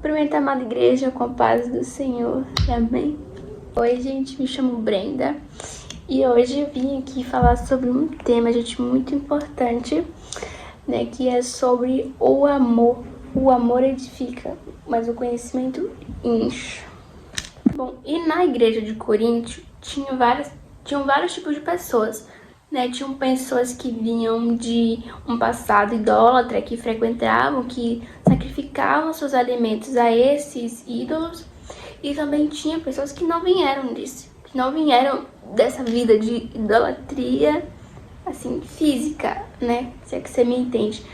Cumprimento a amada igreja com a paz do Senhor. Amém. Oi, gente, me chamo Brenda e hoje eu vim aqui falar sobre um tema, gente, muito importante, né, que é sobre o amor. O amor edifica, mas o conhecimento enche. Bom, e na igreja de Corinto tinham vários tipos de pessoas, né? Tinham pessoas que vinham de um passado idólatra, que frequentavam, que sacrificavam seus alimentos a esses ídolos, e também tinha pessoas que não vieram disso, que não vieram dessa vida de idolatria, assim, física, né? Se é que você me entende.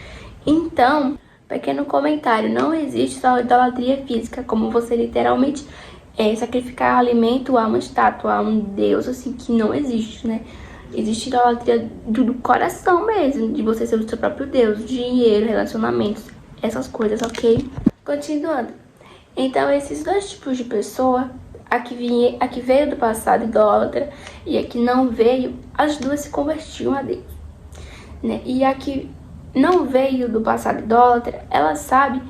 Então, pequeno comentário, não existe só idolatria física, como você literalmente sacrificar alimento a uma estátua, a um deus, assim, que não existe, né? Existe idolatria do coração mesmo, de você ser o seu próprio Deus, dinheiro, relacionamentos, essas coisas, ok? Continuando. Então, esses dois tipos de pessoa, a que veio do passado idólatra e a que não veio, as duas se convertiam a Deus, né? E a que não veio do passado idólatra, ela sabe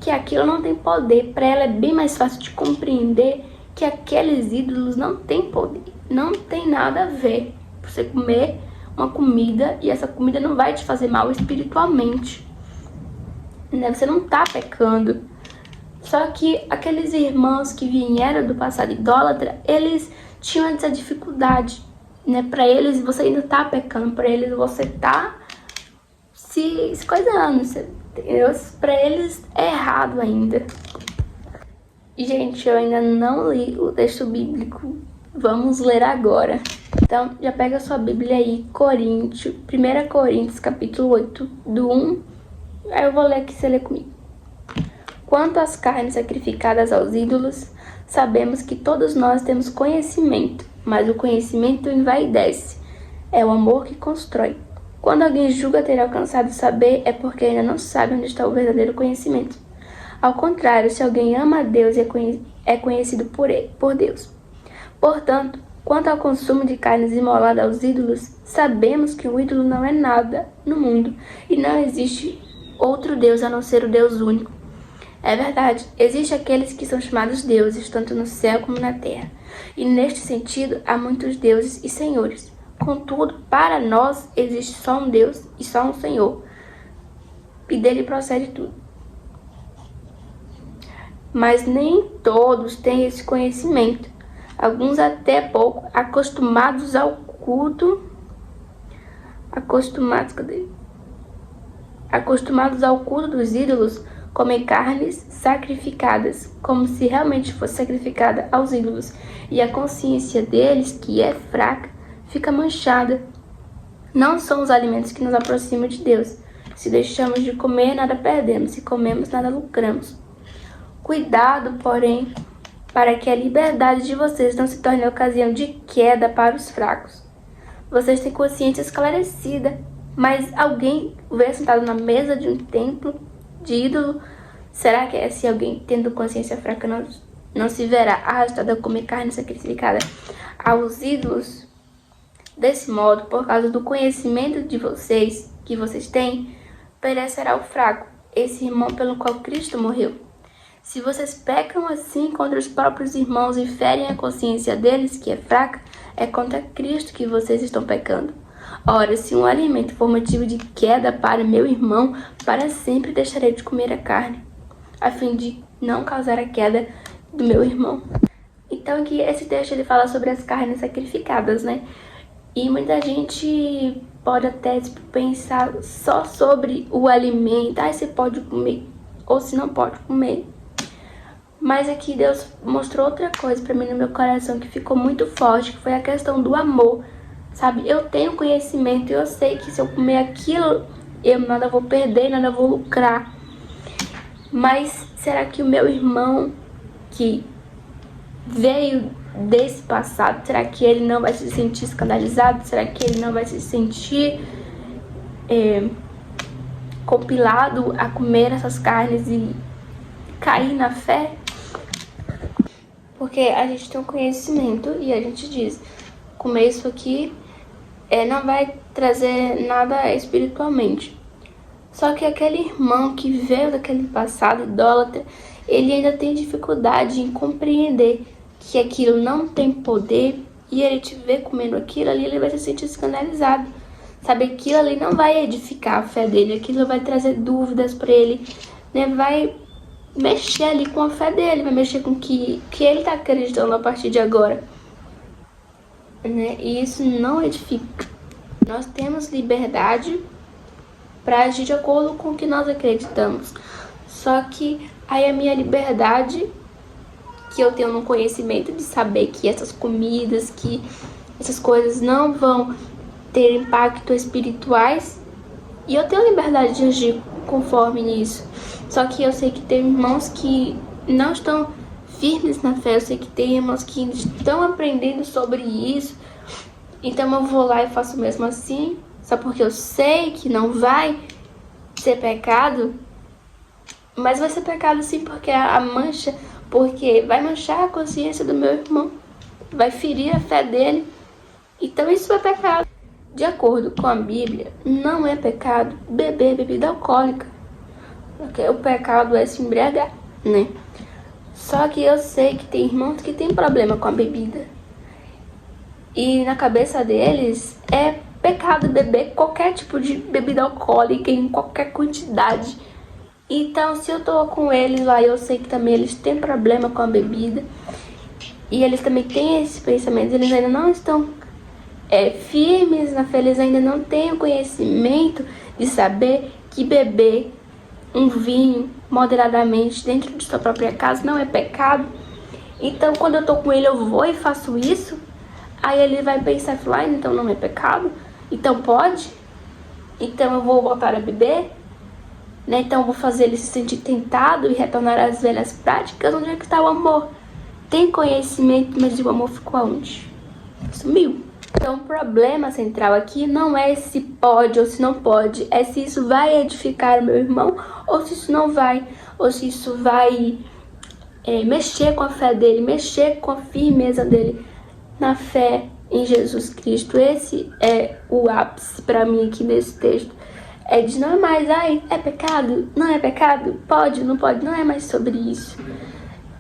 que aquilo não tem poder. Para ela é bem mais fácil de compreender que aqueles ídolos não têm poder, não tem nada a ver. Você comer uma comida e essa comida não vai te fazer mal espiritualmente, né? Você não tá pecando. Só que aqueles irmãos que vieram do passado idólatra, eles tinham essa dificuldade, né? Para eles você ainda tá pecando, para eles você tá se coisando, entendeu? Para eles é errado ainda. Gente, eu ainda não li o texto bíblico, vamos ler agora. Então, já pega a sua Bíblia aí, 1 Coríntios, capítulo 8, do 1, aí eu vou ler aqui, você lê comigo. Quanto às carnes sacrificadas aos ídolos, sabemos que todos nós temos conhecimento, mas o conhecimento envaidece, é o amor que constrói. Quando alguém julga ter alcançado saber, é porque ainda não sabe onde está o verdadeiro conhecimento. Ao contrário, se alguém ama a Deus, é conhecido por Deus. Portanto, quanto ao consumo de carnes imoladas aos ídolos, sabemos que o ídolo não é nada no mundo e não existe outro Deus a não ser o Deus único. É verdade, existem aqueles que são chamados deuses, tanto no céu como na terra. E neste sentido, há muitos deuses e senhores. Contudo, para nós existe só um Deus e só um Senhor, e dele procede tudo. Mas nem todos têm esse conhecimento. Alguns até pouco acostumados ao culto dos ídolos, comem carnes sacrificadas, como se realmente fosse sacrificada aos ídolos, e a consciência deles, que é fraca, fica manchada. Não são os alimentos que nos aproximam de Deus. Se deixamos de comer, nada perdemos. Se comemos, nada lucramos. Cuidado, porém, para que a liberdade de vocês não se torne ocasião de queda para os fracos. Vocês têm consciência esclarecida, mas alguém vê sentado na mesa de um templo de ídolo? Será que é assim? Alguém tendo consciência fraca não se verá arrastado a comer carne sacrificada aos ídolos? Desse modo, por causa do conhecimento de vocês, que vocês têm, perecerá o fraco, esse irmão pelo qual Cristo morreu. Se vocês pecam assim contra os próprios irmãos e ferem a consciência deles, que é fraca, é contra Cristo que vocês estão pecando. Ora, se um alimento for motivo de queda para meu irmão, para sempre deixarei de comer a carne, a fim de não causar a queda do meu irmão. Então aqui esse texto ele fala sobre as carnes sacrificadas, né? E muita gente pode até pensar só sobre o alimento, se pode comer ou se não pode comer. Mas aqui Deus mostrou outra coisa pra mim no meu coração que ficou muito forte, que foi a questão do amor, sabe? Eu tenho conhecimento, eu sei que se eu comer aquilo, eu nada vou perder, nada vou lucrar. Mas será que o meu irmão que veio desse passado, será que ele não vai se sentir escandalizado? Será que ele não vai se sentir compilado a comer essas carnes e cair na fé? Porque a gente tem um conhecimento e a gente diz, comer isso aqui não vai trazer nada espiritualmente. Só que aquele irmão que veio daquele passado idólatra ele ainda tem dificuldade em compreender que aquilo não tem poder, e ele te vê comendo aquilo ali, ele vai se sentir escandalizado. Sabe, aquilo ali não vai edificar a fé dele, aquilo vai trazer dúvidas para ele, né? Vai mexer ali com a fé dele, vai mexer com o que ele tá acreditando a partir de agora, né? E isso não edifica. Nós temos liberdade para agir de acordo com o que nós acreditamos. Só que aí a minha liberdade que eu tenho no conhecimento de saber que essas comidas, que essas coisas não vão ter impacto espirituais, e eu tenho liberdade de agir conforme isso. Só que eu sei que tem irmãos que não estão firmes na fé, eu sei que tem irmãos que estão aprendendo sobre isso, então eu vou lá e faço mesmo assim, só porque eu sei que não vai ser pecado, mas vai ser pecado sim, porque a mancha, porque vai manchar a consciência do meu irmão, vai ferir a fé dele, então isso é pecado. De acordo com a Bíblia, não é pecado beber bebida alcoólica, porque o pecado é se embriagar, né? Só que eu sei que tem irmãos que tem problema com a bebida, e na cabeça deles é pecado beber qualquer tipo de bebida alcoólica em qualquer quantidade. Então, se eu tô com eles lá, eu sei que também eles têm problema com a bebida, e eles também têm esse pensamento, eles ainda não estão firmes na fé, eles ainda não têm o conhecimento de saber que beber um vinho moderadamente dentro de sua própria casa não é pecado. Então, quando eu tô com ele, eu vou e faço isso, aí ele vai pensar, falar, então não é pecado? Então pode? Então eu vou voltar a beber? Né? Então eu vou fazer ele se sentir tentado e retornar às velhas práticas? Onde é que está o amor? Tem conhecimento, mas o amor ficou aonde? Sumiu. Então o problema central aqui não é se pode ou se não pode, é se isso vai edificar o meu irmão ou se isso não vai, ou se isso vai mexer com a fé dele, mexer com a firmeza dele na fé em Jesus Cristo. Esse é o ápice para mim aqui nesse texto. É de não é mais, é pecado? Não é pecado? Pode, não pode? Não é mais sobre isso.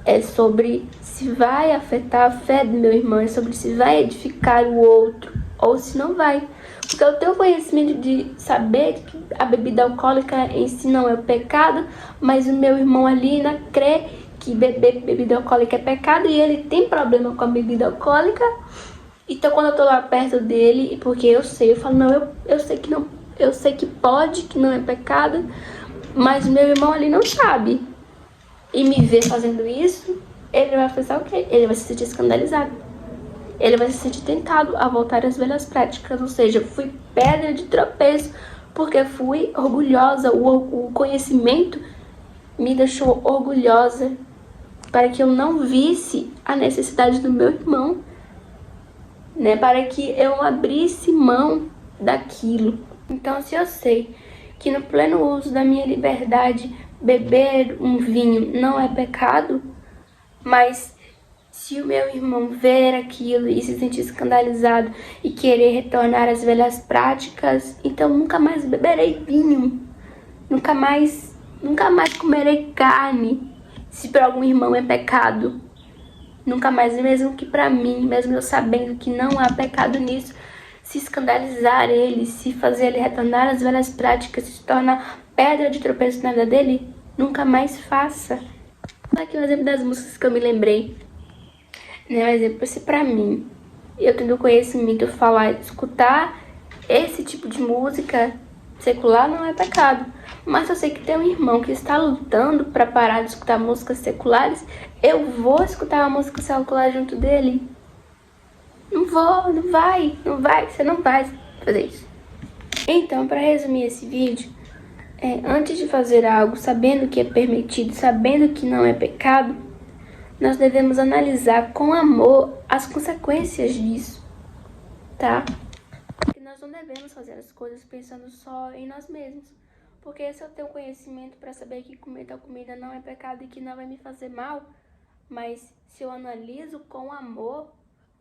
É sobre se vai afetar a fé do meu irmão, é sobre se vai edificar o outro ou se não vai. Porque eu tenho conhecimento de saber que a bebida alcoólica em si não é pecado, mas o meu irmão ali ainda crê que beber bebida alcoólica é pecado e ele tem problema com a bebida alcoólica. Então quando eu tô lá perto dele, porque eu sei, eu falo, não, eu sei que não, eu sei que pode, que não é pecado, mas meu irmão ali não sabe. E me ver fazendo isso, ele vai pensar o quê? Ele vai se sentir escandalizado. Ele vai se sentir tentado a voltar às velhas práticas, ou seja, fui pedra de tropeço, porque fui orgulhosa, o conhecimento me deixou orgulhosa, para que eu não visse a necessidade do meu irmão, né? Para que eu abrisse mão daquilo. Então, se eu sei que no pleno uso da minha liberdade beber um vinho não é pecado, mas se o meu irmão ver aquilo e se sentir escandalizado e querer retornar às velhas práticas, então nunca mais beberei vinho, nunca mais comerei carne, se para algum irmão é pecado. Nunca mais, mesmo que para mim, mesmo eu sabendo que não há pecado nisso, se escandalizar ele, se fazer ele retornar às velhas práticas, se tornar pedra de tropeço na vida dele, nunca mais faça. Aqui um exemplo das músicas que eu me lembrei, né? Um exemplo, se pra mim, eu tendo conhecimento, escutar esse tipo de música secular não é pecado. Mas eu sei que tem um irmão que está lutando para parar de escutar músicas seculares, eu vou escutar uma música secular junto dele? Não vou, não vai, você não vai fazer isso. Então, para resumir esse vídeo, antes de fazer algo sabendo que é permitido, sabendo que não é pecado, nós devemos analisar com amor as consequências disso, tá? Porque nós não devemos fazer as coisas pensando só em nós mesmos. Porque se eu tenho conhecimento para saber que comer tal comida não é pecado e que não vai me fazer mal, mas se eu analiso com amor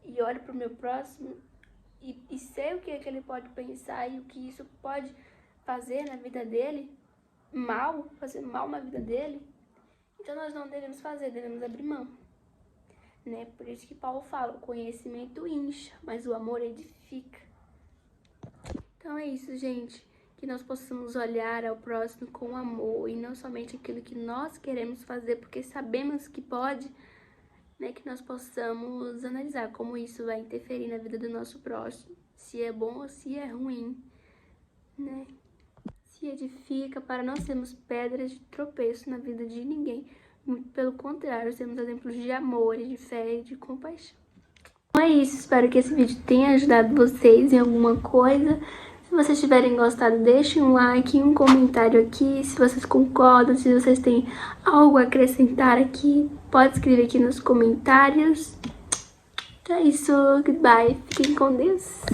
e olho para o meu próximo e sei o que é que ele pode pensar e o que isso pode fazer na vida dele, fazer mal na vida dele, Então nós não devemos fazer, devemos abrir mão, né? Por isso que Paulo fala, o conhecimento incha, mas o amor edifica. Então é isso, gente, que nós possamos olhar ao próximo com amor e não somente aquilo que nós queremos fazer, porque sabemos que pode, né? Que nós possamos analisar como isso vai interferir na vida do nosso próximo, se é bom ou se é ruim, né? Se edifica para não sermos pedras de tropeço na vida de ninguém. Muito pelo contrário, sermos exemplos de amor, de fé e de compaixão. Então é isso, espero que esse vídeo tenha ajudado vocês em alguma coisa. Se vocês tiverem gostado, deixem um like e um comentário aqui. Se vocês concordam, se vocês têm algo a acrescentar aqui, pode escrever aqui nos comentários. Então é isso, goodbye, fiquem com Deus.